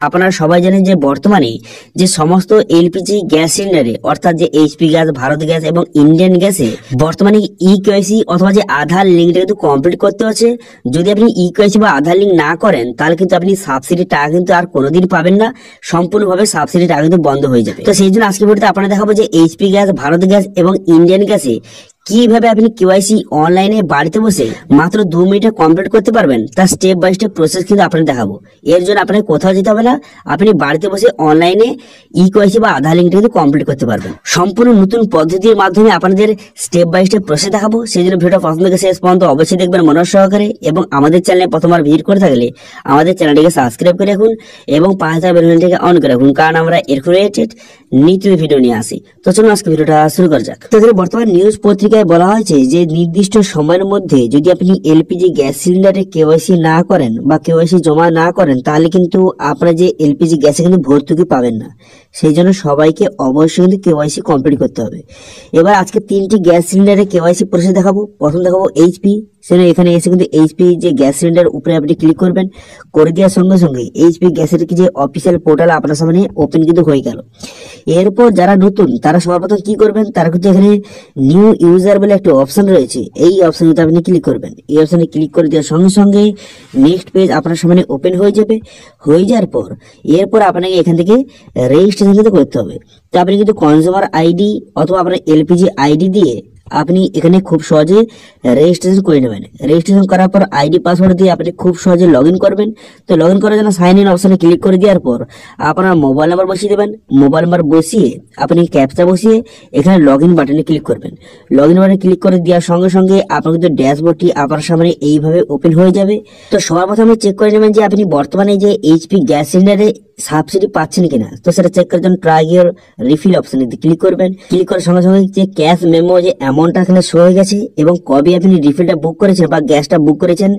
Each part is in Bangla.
আপনারা সবাই জানেন যে বর্তমানে যে সমস্ত এলপিজি গ্যাস সিলিন্ডারে অর্থাৎ যে এইচপি গ্যাস, ভারত গ্যাস এবং ইন্ডিয়ান গ্যাসে বর্তমানে ইকেওয়াইসি অথবা যে আধার লিঙ্কটা কিন্তু কমপ্লিট করতে হচ্ছে। যদি আপনি ইকেওয়াইসি বা আধার লিঙ্ক না করেন তাহলে কিন্তু আপনি সাবসিডির টাকা কিন্তু আর কোনোদিন পাবেন না, সম্পূর্ণভাবে সাবসিডির টাকা কিন্তু বন্ধ হয়ে যাবে। তো সেই জন্য আজকে ভিডিওতে আপনারা দেখাবো যে এইচপি গ্যাস, ভারত গ্যাস এবং ইন্ডিয়ান গ্যাসে কিভাবে আপনি কেওয়াইসি অনলাইনে বাড়িতে বসে মাত্র 2 মিনিটে কমপ্লিট করতে পারবেন, তার স্টেপ বাই স্টেপ প্রসেস কিন্তু আপনাদের দেখাবো। এর জন্য আপনাকে কোথাও যেতে হবে না, আপনি বাড়িতে বসে অনলাইনে ইকেওয়াইসি বা আধার লিঙ্কটা কিন্তু কমপ্লিট করতে পারবেন। সম্পূর্ণ নতুন পদ্ধতির মাধ্যমে আপনাদের স্টেপ বাই স্টেপ প্রসেস দেখাবো। সেই জন্য ভিডিওটা প্রথম থেকে শেষ পর্যন্ত অবশ্যই দেখবেন মনোযোগ সহকারে, এবং আমাদের চ্যানেলে প্রথমবার ভিজিট করে থাকলে আমাদের চ্যানেলটিকে সাবস্ক্রাইব করে রাখুন এবং পাশে থাকা বেল আইকনটিকে অন করে রাখুন, কারণ আমরা এরকম রিলেটেড নিত্য ভিডিও নিয়ে আসি। তো চলুন আজকে ভিডিওটা শুরু করা যাক। তো এখানে বর্তমান নিউজ পত্রিকায় বলা হয়েছে যে নির্দিষ্ট সময়ের মধ্যে যদি আপনি এলপিজি গ্যাস সিলিন্ডারে কেওয়াইসি না করেন বা কেওয়াইসি জমা না করেন তাহলে কিন্তু আপনারা যে এলপিজি গ্যাসে কিন্তু ভর্তুকি পাবেন না। সেই জন্য সবাইকে অবশ্যই কিন্তু কেওয়াইসি কমপ্লিট করতে হবে। এবার আজকে 3টি গ্যাস সিলিন্ডারে কেওয়াইসি প্রসেস দেখাবো। প্রথম দেখাবো এইচপি। সেটা এখানে এসে কিন্তু এইচপি যে গ্যাস সিলিন্ডার উপরে আপনি ক্লিক করবেন, করে দেওয়ার সঙ্গে সঙ্গে এইচপি গ্যাসের কি যে অফিসিয়াল পোর্টাল আপনার সামনে ওপেন কিন্তু হয়ে গেল। এরপর যারা নতুন তারা সর্বপ্রথম কি করবেন, তারা কিন্তু এখানে নিউ ইউজার বলে একটা অপশন রয়েছে, এই অপশনে আপনি ক্লিক করবেন। এই অপশনে ক্লিক করে দেওয়ার সঙ্গে সঙ্গে নেক্সট পেজ আপনার সামনে ওপেন হয়ে যাবে। হয়ে যাওয়ার পর এরপর আপনাকে এখান থেকে রেজিস্ট্রেশন কিন্তু করতে হবে। তো আপনি কিন্তু কনজিউমার আইডি অথবা আপনার এলপিজি আইডি দিয়ে আপনি এখানে খুব সহজে রেজিস্ট্রেশন করে নেবেন। রেজিস্ট্রেশন করার পর আইডি পাসওয়ার্ড দিয়ে আপনি খুব সহজে লগ ইন করবেন। তো লগ ইন করার জন্য সাইন ইন অপশনে ক্লিক করে দেওয়ার পর আপনার মোবাইল নাম্বার বসিয়ে দেবেন। মোবাইল নাম্বার বসিয়ে আপনি ক্যাপচা বসিয়ে এখানে লগ ইন বাটনে ক্লিক করবেন। লগ ইন বাটনে ক্লিক করে দেওয়ার সঙ্গে সঙ্গে আপনার কিন্তু ড্যাশবোর্ডটি আপনার সামনে এইভাবে ওপেন হয়ে যাবে। তো সবার প্রথমে চেক করে নেবেন যে আপনি বর্তমানে যে এইচপি গ্যাস সিলিন্ডারে সাবসিডি পাচ্ছেন কিনা। তো সেটা চেক করার জন্য ট্রাই ইউর রিফিল অপশনে ক্লিক করবেন। ক্লিক করার সঙ্গে সঙ্গে যে ক্যাশ মেমো যে অ্যামাউন্টটা এখানে শো হয়ে গেছে এবং কবে আপনি রিফিলটা বুক করেছেন বা গ্যাসটা বুক করেছেন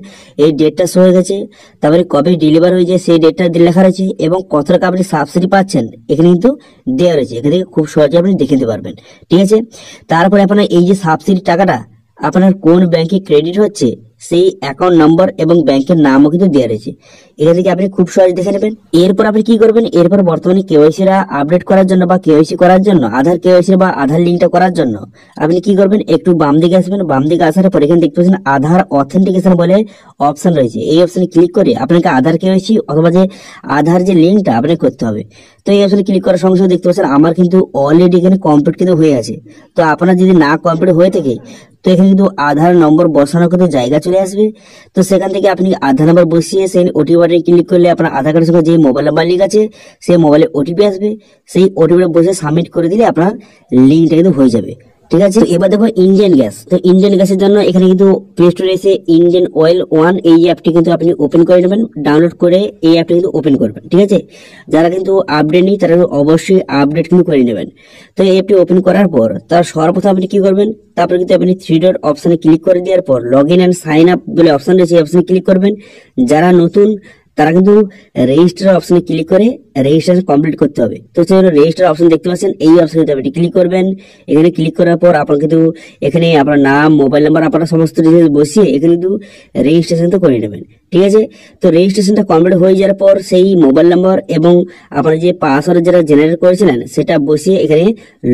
এই ডেটটা শো হয়ে গেছে। তারপরে কবে ডেলিভার হয়ে যায় সেই ডেটটা লেখা রয়েছে এবং কত টাকা আপনি সাবসিডি পাচ্ছেন এখানে কিন্তু দেওয়া রয়েছে। এখান থেকে খুব সহজে আপনি দেখে নিতে পারবেন, ঠিক আছে। তারপরে আপনার এই যে সাবসিডি টাকাটা আপনার কোন ব্যাংকে ক্রেডিট হচ্ছে সেই অ্যাকাউন্ট নাম্বার এবং ব্যাংকের নামও কিন্তু দেওয়া রয়েছে। এখান থেকে আপনি খুব সহজে দেখে নেবেন। এরপর আপনি কি করবেন, এরপর বর্তমানে কেওয়াইসিরা আপডেট করার জন্য বা কেওয়াইসি করার জন্য আধার কেওয়াইসি বা আধার লিঙ্কটা করার জন্য আপনি কি করবেন, একটু বাম দিকে আসবেন। বাম দিকে আসার পর এখানে দেখতে পাচ্ছেন আধার অথেন্টিকেশন বলে অপশন রয়েছে। এই অপশনে ক্লিক করে আপনাকে আধার কেওয়াইসি অথবা যে আধার যে লিঙ্কটা আপনাকে করতে হবে। তো এই অপশনে ক্লিক করার সঙ্গে সঙ্গে দেখতে পাচ্ছেন আমার কিন্তু অলরেডি এখানে কমপ্লিট কিন্তু হয়ে আছে। তো আপনার যদি না কমপ্লিট হয়ে থাকে তো এখানে কিন্তু আধার নম্বর বসানোর কিন্তু জায়গা চলে আসবে। তো সেখান থেকে আপনি আধার নাম্বার বসিয়ে সেই ওটিপি বাটনে ক্লিক করলে আপনার আধার কার্ডের সঙ্গে যে মোবাইল নাম্বার লিঙ্ক আছে সেই মোবাইলে ওটিপি আসবে। সেই ওটিপিটা বসে সাবমিট করে দিলে আপনার লিঙ্কটা কিন্তু হয়ে যাবে, ঠিক আছে। এবার দেখো ইন্ডিয়ান গ্যাস। তো ইন্ডিয়ান গ্যাসের জন্য এখানে কিন্তু প্লে স্টোরে এসে ইন্ডিয়ান অয়েল 1 এই অ্যাপটি কিন্তু আপনি ওপেন করে নেবেন। ডাউনলোড করে এই অ্যাপটি কিন্তু ওপেন করবেন, ঠিক আছে। যারা কিন্তু আপডেট নেই তারা অবশ্যই আপডেট কিন্তু করে নেবেন। তো এই অ্যাপটি ওপেন করার পর তার সর্বপ্রথম আপনি কি করবেন, তারপরে কিন্তু আপনি 3 ডট অপশনে ক্লিক করে দেওয়ার পর log in and sign up বলে অপশন রয়েছে, এই অপশনে ক্লিক করবেন। যারা নতুন তারা কিন্তু রেজিস্টার অপশনে ক্লিক করে রেজিস্ট্রেশন কমপ্লিট করতে হবে। তো সেই রেজিস্টার অপশন দেখতে পাচ্ছেন, এই অপশনে আপনি ক্লিক করবেন। এখানে ক্লিক করার পর আপনার কিন্তু এখানে আপনার নাম, মোবাইল নাম্বার, আপনার সমস্ত ডিটেলস বসিয়ে এখানে কিন্তু রেজিস্ট্রেশন তো করে নেবেন, ঠিক আছে। তো রেজিস্ট্রেশনটা কমপ্লিট হয়ে যাওয়ার পর সেই মোবাইল নাম্বার এবং আপনার যে পাসওয়ার্ড যেটা জেনারেট করেছিলেন সেটা বসিয়ে এখানে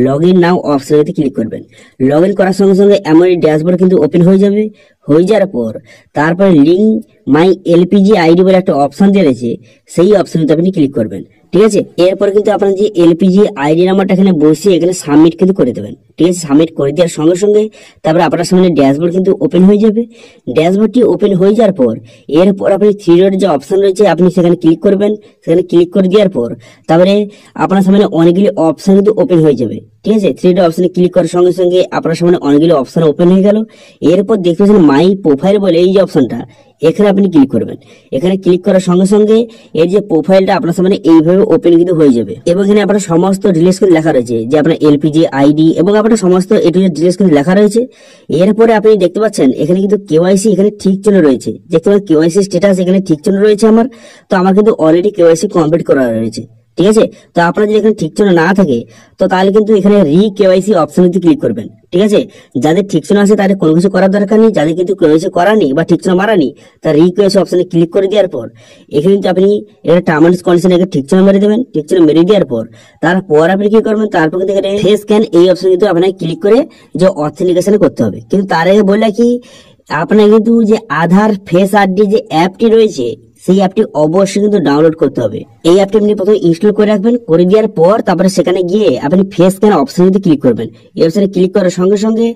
লগ ইন নাও অপশনে ক্লিক করবেন। লগ ইন করার সঙ্গে সঙ্গে এমন ড্যাশবোর্ড কিন্তু ওপেন হয়ে যাবে। হয়ে যাওয়ার পর তারপরে লিঙ্ক মাই এলপিজি আইডি বলে একটা অপশন দেওয়া রয়েছে, সেই অপশনে আপনি ক্লিক করবেন, ঠিক আছে। এরপর কিন্তু আপনার যে এলপিজি আইডি নাম্বারটা এখানে বসিয়ে এখানে সাবমিট কিন্তু করে দেবেন, ঠিক আছে। সাবমিট করে দেওয়ার সঙ্গে সঙ্গে তারপরে আপনার সামনে ড্যাশবোর্ড কিন্তু ওপেন হয়ে যাবে। ড্যাশবোর্ডটি ওপেন হয়ে যাওয়ার পর এরপর আপনি 3 ডট যে অপশন রয়েছে আপনি সেখানে ক্লিক করবেন। সেখানে ক্লিক করে দেওয়ার পর তারপরে আপনার সামনে অনেকগুলি অপশন কিন্তু ওপেন হয়ে যাবে, ঠিক আছে। 3 ডট অপশনে ক্লিক করার সঙ্গে সঙ্গে আপনার সামনে অনেকগুলি অপশন ওপেন হয়ে গেল। এরপর দেখতে পাচ্ছেন মাই প্রোফাইল বলে এই যে অপশনটা, এখানে আপনি ক্লিক করবেন। এখানে ক্লিক করার সঙ্গে সঙ্গে এর যে প্রোফাইলটা আপনার সামনে এইভাবে ওপেন কিন্তু হয়ে যাবে এবং এখানে আপনার সমস্ত ডিটেইলস কিন্তু লেখা রয়েছে, যে আপনার এলপিজি আইডি এবং আপনার সমস্ত ডিটেইলস কিন্তু লেখা রয়েছে। এরপরে আপনি দেখতে পাচ্ছেন এখানে কিন্তু কেওয়াইসি এখানে ঠিক চলে রয়েছে, দেখতে পাচ্ছেন কেওয়াইসি স্ট্যাটাস এখানে ঠিক চলে রয়েছে আমার। তো আমার কিন্তু অলরেডি কেওয়াইসি কমপ্লিট করা রয়েছে। ঠিক আছে। তো আপনার যদি এখানে ঠিক চিহ্ন না থাকে তো তাহলে কিন্তু এখানে রি কেওয়াইসি অপশন ক্লিক করবেন। ঠিক আছে, যাদের ঠিক চিহ্ন আছে তাদের কোনো কিছু করার দরকার নেই, যাদের কিন্তু কেওয়াইসি করা নেই বা ঠিক চিহ্ন মারা নেই তার রি কেওয়াইসি অপশনে ক্লিক করে দেওয়ার পর এখানে কিন্তু আপনি এখানে টার্ম এন্ড কন্ডিশনে ঠিক চিহ্ন মেরে দেবেন। ঠিক চিহ্ন মেরে দেওয়ার পর তারপর আপনি কি করবেন, তারপর কিন্তু এখানে ফেস স্ক্যান এই অপশন কিন্তু আপনাকে ক্লিক করে যে অথেন্টিকেশন করতে হবে। কিন্তু তার আগে বলে কি আপনার কিন্তু যে আধার ফেস আইডি যে অ্যাপটি রয়েছে সেই অ্যাপটি অবশ্যই কিন্তু ডাউনলোড করতে হবে। এই অ্যাপটি আপনি প্রথমে ইনস্টল করে রাখবেন, করে দেওয়ার পর তারপরে সেখানে গিয়ে আপনি ফেস স্ক্যান অপশনে ক্লিক করবেন। এই অপশনে ক্লিক করার সঙ্গে সঙ্গে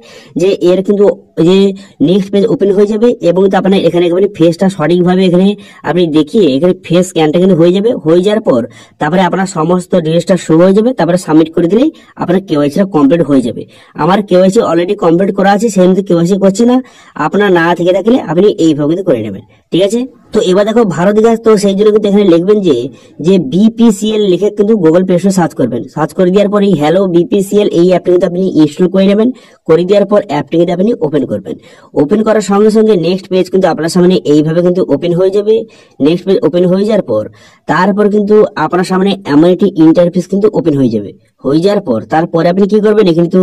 যে এর কিন্তু যে নেক্সট পেজ ওপেন হয়ে যাবে এবং আপনার এখানে একেবারে ফেসটা সঠিকভাবে এখানে আপনি দেখিয়ে এখানে ফেস স্ক্যানটা কিন্তু হয়ে যাবে। হয়ে যাওয়ার পর তারপরে আপনার সমস্ত ডিটেলসটা শো হয়ে যাবে, তারপরে সাবমিট করে দিলেই আপনার কেওয়াইসিটা কমপ্লিট হয়ে যাবে। আমার কেওয়াইসি অলরেডি কমপ্লিট করা আছে, সেই মধ্যে কেওয়াইসি করছে না, আপনার না থেকে থাকলে আপনি এইভাবে কিন্তু করে নেবেন। ঠিক আছে, তো এবার দেখো ভারত গ্যাস, তো সেই জন্য কিন্তু এখানে লিখবেন যে বিপিসিএল লিখে কিন্তু গুগল প্লে স্টোরে সার্চ করবেন। সার্চ করে দেওয়ার পর এই হ্যালো বিপিসিএল এই অ্যাপটি কিন্তু আপনি ইনস্টল করে নেবেন। করে দেওয়ার পর অ্যাপটি কিন্তু আপনি ওপেন করবেন। ওপেন করার সঙ্গে সঙ্গে নেক্সট পেজ কিন্তু আপনার সামনে এইভাবে কিন্তু ওপেন হয়ে যাবে। নেক্সট পেজ ওপেন হয়ে যাওয়ার পর তারপর কিন্তু আপনার সামনে এমন একটি ইন্টারফেস কিন্তু ওপেন হয়ে যাবে। হয়ে যাওয়ার পর তারপরে আপনি কি করবেন, কিন্তু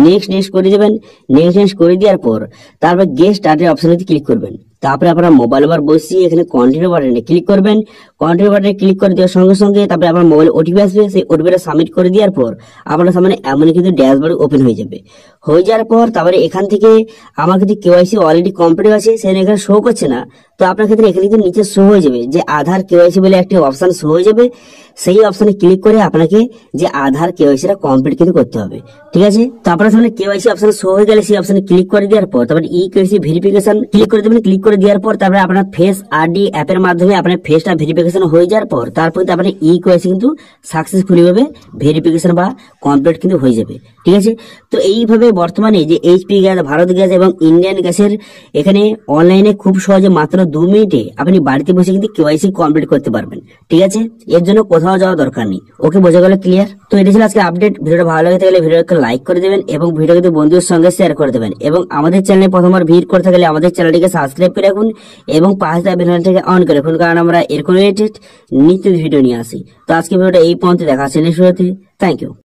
নেক্সট করে দেবেন। নেক্সট করে দেওয়ার পর তারপর গেট স্টার্টের অপশনে ক্লিক করবেন। তারপরে আপনার মোবাইল নাম্বার বসিয়ে এখানে কন্টিনিউ বাটনে ক্লিক করবেন। কন্টিনিউ বাটনে ক্লিক করে দেওয়ার সঙ্গে সঙ্গে তারপরে আপনার মোবাইল ওটিপি আসবে, সেই ওটিপিটা সাবমিট করে দেওয়ার পর আপনার সামনে এমন কিন্তু ড্যাশবোর্ড ওপেন হয়ে যাবে। হয়ে যাওয়ার পর তারপরে এখান থেকে আমার কিন্তু কেওয়াইসি অলরেডি কমপ্লিট আছে, সেখানে এখানে শো করছে না। তো আপনার ক্ষেত্রে এখানে কিন্তু নিচে শো হয়ে যাবে যে আধার কেওয়াইসি বলে একটি অপশন শো হয়ে যাবে। সেই অপশনে ক্লিক করে আপনাকে যে আধার কেওয়াইসিটা কমপ্লিট কিন্তু করতে হবে। ঠিক আছে, তো আপনার সামনে কেওয়াইসি অপশন শো হয়ে গেলে সেই অপশনে ক্লিক করে দেওয়ার পর তারপরে ই কেওয়াইসি ভেরিফিকেশন ক্লিক করে দেবেন। ক্লিক করে দেওয়ার পর তারপরে আপনার ফেস আইডি অ্যাপের মাধ্যমে আপনার ফেসটা ভেরিফিকেশন হয়ে যাওয়ার পর তারপরে আপনার ই কেওয়াইসি কিন্তু সাকসেসফুলি ভাবে ভেরিফিকেশন বা কমপ্লিট কিন্তু হয়ে যাবে। ঠিক আছে, তো এইভাবে বর্তমানে যে এইচপি গ্যাস, ভারত গ্যাস এবং ইন্ডিয়ান গ্যাসের এখানে অনলাইনে খুব সহজে মাত্র 2 মিনিটে আপনি বাড়িতে বসে কিন্তু কেওয়াইসি কমপ্লিট করতে পারবেন। ঠিক আছে, এর জন্য কোথাও যাওয়া দরকার নেই। ওকে, বোঝা গেল? ক্লিয়ার? তো এটা ছিল আজকে আপডেট। ভিডিওটা ভালো লাগে থাকলে ভিডিওকে লাইক করে দেবেন এবং ভিডিওকে বন্ধুদের সঙ্গে শেয়ার করে দেবেন এবং আমাদের চ্যানেলে প্রথমবার ভিজিট করতে গেলে আমাদের চ্যানেলটিকে সাবস্ক্রাইব করে রাখুন এবং পাশে থাকা বেল আইকনটাকে অন করে রাখুন, কারণ আমরা এরকম রিলেটেড নিত্য ভিডিও নিয়ে আসি। তো আজকে ভিডিওটা এই পর্যন্ত দেখা হচ্ছে নেক্সট ভিডিওতে। Thank you.